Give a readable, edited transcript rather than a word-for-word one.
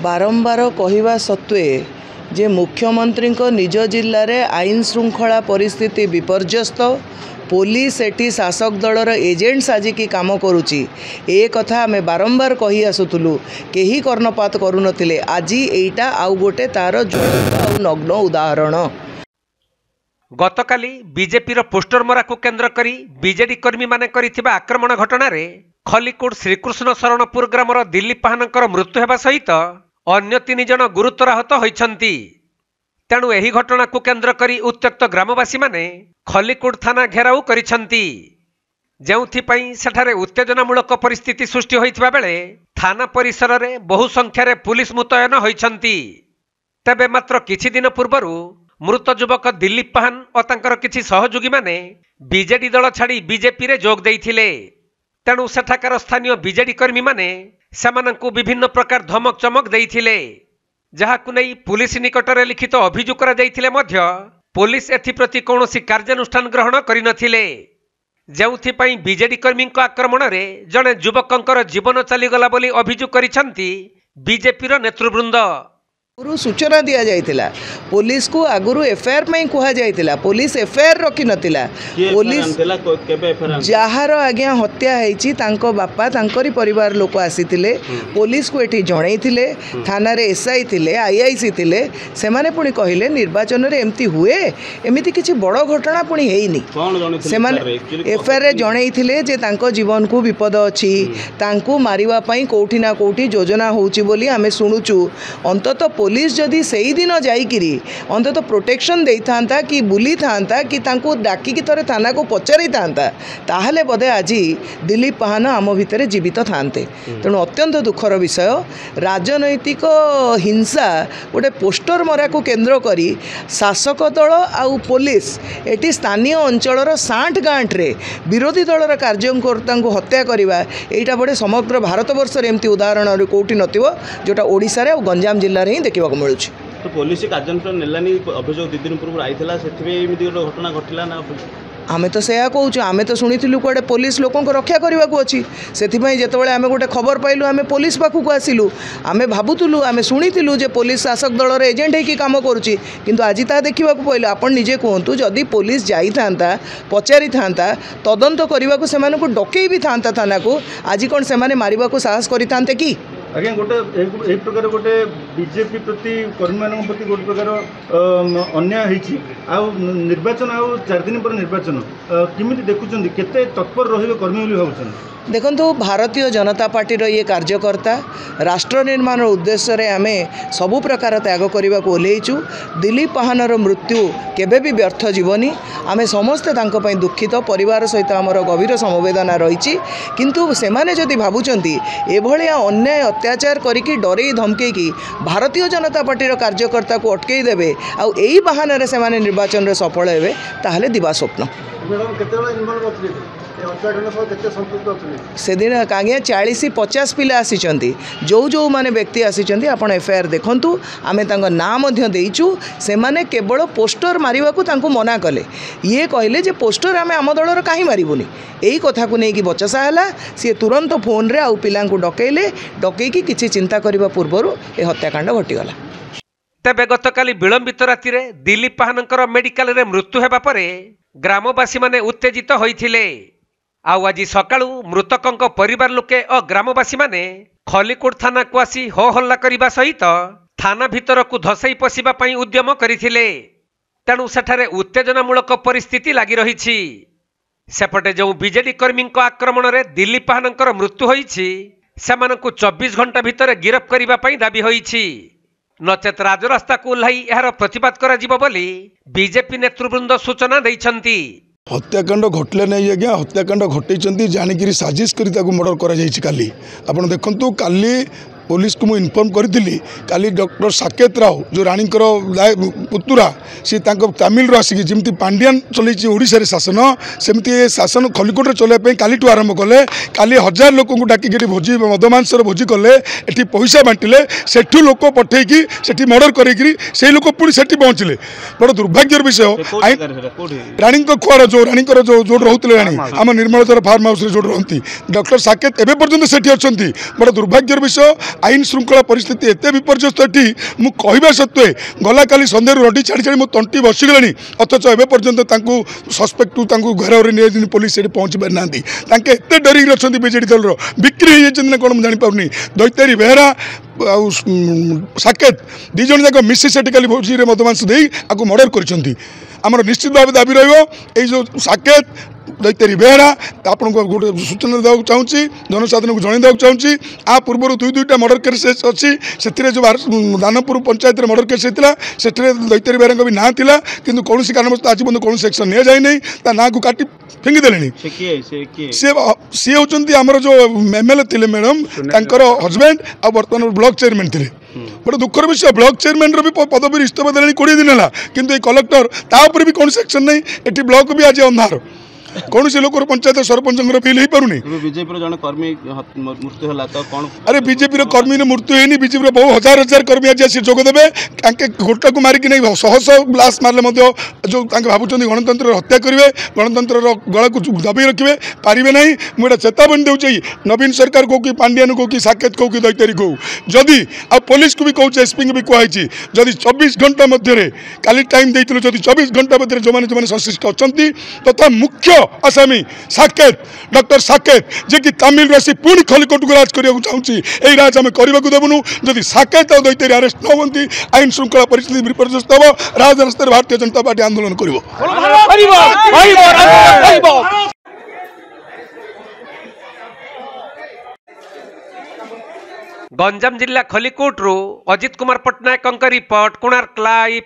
बारंबार कहवा सत्वे जे मुख्यमंत्री निज जिले में आईन श्रृंखला परिस्थिति विपर्यस्त पुलिस एटी शासक दलर एजेंट्स आज की काम करुच्ची ए कथा आम बारंबार कही आसुलु कहीं कर्णपात करुनथिले आज एटा आउ गोटे तार नग्न उदाहरण। गतकाली बीजेपी पोस्टर मरा को केन्द्र करी बीजेडी कर्मी माने करिथिबा आक्रमण घटना रे खलिकोट श्रीकृष्ण शरणपुर ग्रामर दिलीप पाहानकर मृत्यु हेबा सहित अन्य 3 जन गुरुतर आहत होइछन्ति। तेणु एही घटना को केन्द्र करी उत्त्यक्त ग्रामवासी माने खलिकोट थाना घेराउ करिछन्ति, जेउथिपई सेठारे उत्तेजनामूलक परिस्थिति सृष्टि होइथिबा बेले थाना परिसर रे बहु संख्यारे पुलिस मुतयन होइछन्ति। तेबे मात्र किछि दिन पूर्वरु मृत युवक दिलीप पाहान और तांकर किछि सहयोगी माने बीजेडी दल छाड़ी बीजेपी रे जोग देइथिले। तेणु सेठाकार स्थानीय बीजेडी कर्मी माने सेमानंकु विभिन्न प्रकार धमक चमक देइथिले, जहाकु नै पुलिस निकटरे लिखित अभियोग करा जाइथिले मध्य पुलिस एथिप्रति कौनसी कार्यानुष्ठान ग्रहण करिनथिले, जेउथिपई बीजेडी कर्मीक आक्रमण रे जणे युवकंकर जीवन चलीगला बोली अभियोग करिसंती बीजेपी रो नेतृवृंद। सूचना दि जाइथिला पुलिस को आगुरु एफआईआर में कहा जाइथिला, पुलिस एफआईआर रखि नथिला। पुलिस जहार आज्ञा हत्या हेछि तांको बापा तांकरी परिवार लोक आसीथिले, पुलिस को एठी जणैथिले, थाना रे एसआई थिले, आईआईसी थिले, से माने पुणी कहिले निर्वाचन रे एमती हुए एमिति किछि बड़ घटना पुणी हेइनी। से माने एफआईआर रे जणैथिले जे तांको जीवन को विपद अछि, तांको मारिवा पई कोठी ना कोठी योजना होउछि बोली आमे सुनुचु। अंतत पुलिस जदि सही दिन जाइकिरी अंतत प्रोटेक्शन दे था कि बुली था कि तांको डाकी थरे थाना को पचारि था ताहले बोधे आज दिलीप पाहान आम भितर जीवित थांते। तेणु अत्यंत दुखर विषय राजनैतिक हिंसा गोटे पोस्टर मरा को केन्द्र करी शासक दल आउ पुलिस एटी स्थानीय अंचलर साठ गांठ रे विरोधी दलर कार्यकर्ता को हत्या करवा एटा बड़े समग्र भारत वर्ष एमती उदाहरण कोठी नथिबो जोटा ओडिसा रे गंजाम जिल्ला रे ही मिलूँ। तो पुलिस कार्यानुष्ठान नेलानी अभियोग 2 दिन पूर्व आईला से घटना घटला ना आमे तो सेया कहूँ आमे तो शुणिलु कड़े पुलिस लोक रक्षा करने को अच्छी से जितेबाला आम गोटे खबर पाइलु आमे पुलिस पाखक आसिलु आमे भावुलु आमे शुणिलु जे पुलिस शासक दलर एजेंट होगी कम करुच्ची किंतु आज ता देखा पड़े आपन निजे कहतु जदि पुलिस जाई था पचारि था तदंत करने को से डकई भी था थाना को आज कौन से मारिबा को साहस करते कि आज्ञा गोटे यही प्रकार गोटे बीजेपी प्रति कर्मी मान प्रति गोटे प्रकार अन्याय होती निर्वाचन आउ 4 दिन पर निर्वाचन किमिति देखुं केते तत्पर रहिबे कर्मी बोली भावुछन। देखंतु भारतीय जनता पार्टीर ये कार्यकर्ता राष्ट्र निर्माण उद्देश्य रे आमे सबु प्रकार त्याग करने को ओल्लैचु। दिलीप पाहानर मृत्यु केबे भी व्यर्थ जीवनी आमे समस्ते तांको पई दुखित परिवार सहित आमर गभीर समवेदना रही किंतु से माने जदि भावुचंती एभलिया अन्याय अत्याचार करिकी डरे धमकेकी भारतीय जनता पार्टीर कार्यकर्ता को अटकई देबे आउ एई बहाना से माने निर्वाचन रे सफल हेबे ताहले दिवा स्वप्न। से दिन आज्ञा 40-50 पिला आसी जो जो माने व्यक्ति आसी आपन एफआईआर देखंतु आमे तांको नाम देइचु से माने केवल पोस्टर मारिबा को तांको मना कले ये कहले जे पोस्टर आमे आम दलर काहे मारिबुनी एही कथा को नेकी बचसा हैला सी तुरंत फोन रे आउ पिलांको डकैकी किछि चिंता करबा पूर्वरु ए हत्याकांड घटिगला। तेबे गतकाली विलंबित राति रे दिलीप पाहानकर मेडिकल रे मृत्यु हेबा परे ग्रामवासी माने उत्तेजित होइथिले। आउ आज सकाळु मृतकंक परिवार लोके और ग्रामवासी माने खलिकोट थाना को आसी हो हल्ला करिबा सहित थाना भीतर को धसई पशिबा पई उद्यम करिथिले। तेणु सेठारे उत्तेजनामूलक परिस्थिति लागि रहिछि। सेपटे जो बीजेडी कर्मी आक्रमण रे दिलीप पाहानकर मृत्यु होइछि सेमानकु 24 घंटा भीतर गिरफ करिबा पई दाबी होइछि, नचेत राजरास्ता को ओह्लाई एहार प्रतिबाद करा जिवो बोली बीजेपी नेतृवृंद सूचना दैछन्ति। हत्याकांड घटले नहीं आज्ञा हत्याकांड घटे जानिक साजिश कर मर्डर कर देखु काली पुलिस को मुझे इनफर्म करी काली डॉक्टर साकेत राव जो रानीकर पुतुरा सी तमिल आसिक जमी पांडियान चलती ओडिशा शासन सेमती शासन खलिकोट चलने कालीठू आरंभ कले काली 1000 लोक डाकिक भोजी मदमांसर भोजी कले एटी पैसा बांटिले सेठू लोक पठेकी सेठी मर्डर करी से लोक पुणी सेठी पहुँचले बड़ दुर्भाग्यर विषय रानी खुआड़ जो रानीकर जो जो रोते राणी आम निर्मलतर फार्म हाउस जो रहती डॉक्टर साकेत एवं पर्यटन सेठी अच्छा बड़ दुर्भाग्यर विषय आईन श्रृंखला परिस्थिति एत विपर्यस्त एटी मु कहवा सत्वे गला काली सन्ध्या रडी छाड़ी छाड़ी मो तंटी बसीगलानी अथच एवं पर्यंत सस्पेक्ट घर नहीं पुलिस से पहुँची पारि ना एत डरिक अच्छा बीजेडी दल बिक्री हो कौन मुझे जापानी दैतारी बेहरा साकेत दिज जाक मिसी से भोजी मदमांस दे आपको मर्डर कर निश्चित भाव दाबी रो साकेत दैतारी बेहरा आपन को गोटे सूचना देवाक चाहूँगी जनसाधारण को जन देवाक चाहूँगी आ पूर्व दुईटा मर्डर केस अच्छी से जो दानपुर पंचायत मर्डर केस होता से दैतारी बेहरा भी ना था कि कौन कारणवश आज पर्यटन कौन एक्शन नि जाए ना को काटी फिंगिदे सी होती आमर जो एमएलए थे मैडम तर हजबैंड आ बर्तमान ब्लॉक चेयरमैन थे गोटे दुखर विषय ब्लॉक चेयरमैन भी पदवी इस्तीफा देने 20 दिन है कि कलेक्टर तापर भी कौन एक्शन नहीं ये ब्लॉक भी आज अंधार कौन से लोक पंचायत सरपंच फिल हो पारुनी बीजेपी जन कर्मी मृत्यु होला तो कौन अरे बीजेपी कर्मी मृत्यु है बीजेपी बहु हजार हजार कर्मी आज आसी जोगदेवे गोटा को मारिक नहीं शह शह ब्लास्ट मारे जो भावुं गणतंत्र हत्या करेंगे गणतंत्र गला को दबी रखिए पारे ना मुझे चेतावनी दूसरी नवीन सरकार को कि पांड्यान को कि साकेत को कि दैतारी को जदि आ पुलिस को भी कहूँ एसपी भी कहुई जदि 24 घंटा मध्य काली टाइम देती जदि 24 घंटा मध्य जो मैंने संश्लिष्ट अच्छा तथा मुख्य आसामी साकेत डॉक्टर साकेत जे कि तमिल आसी पुणी खलिकोट को राज करने चाहूँगी यही राज आम करने देवनु जदि साकेत और दैतारी अरेस्ट न होती आईन श्रृंखला परिस्थिति विपर्यस्त हम राजरास्ता भारतीय जनता पार्टी आंदोलन कर गंजाम जिला खलिकोट अजित कुमार पट्टनायक रिपोर्ट कोणार्क लाइव।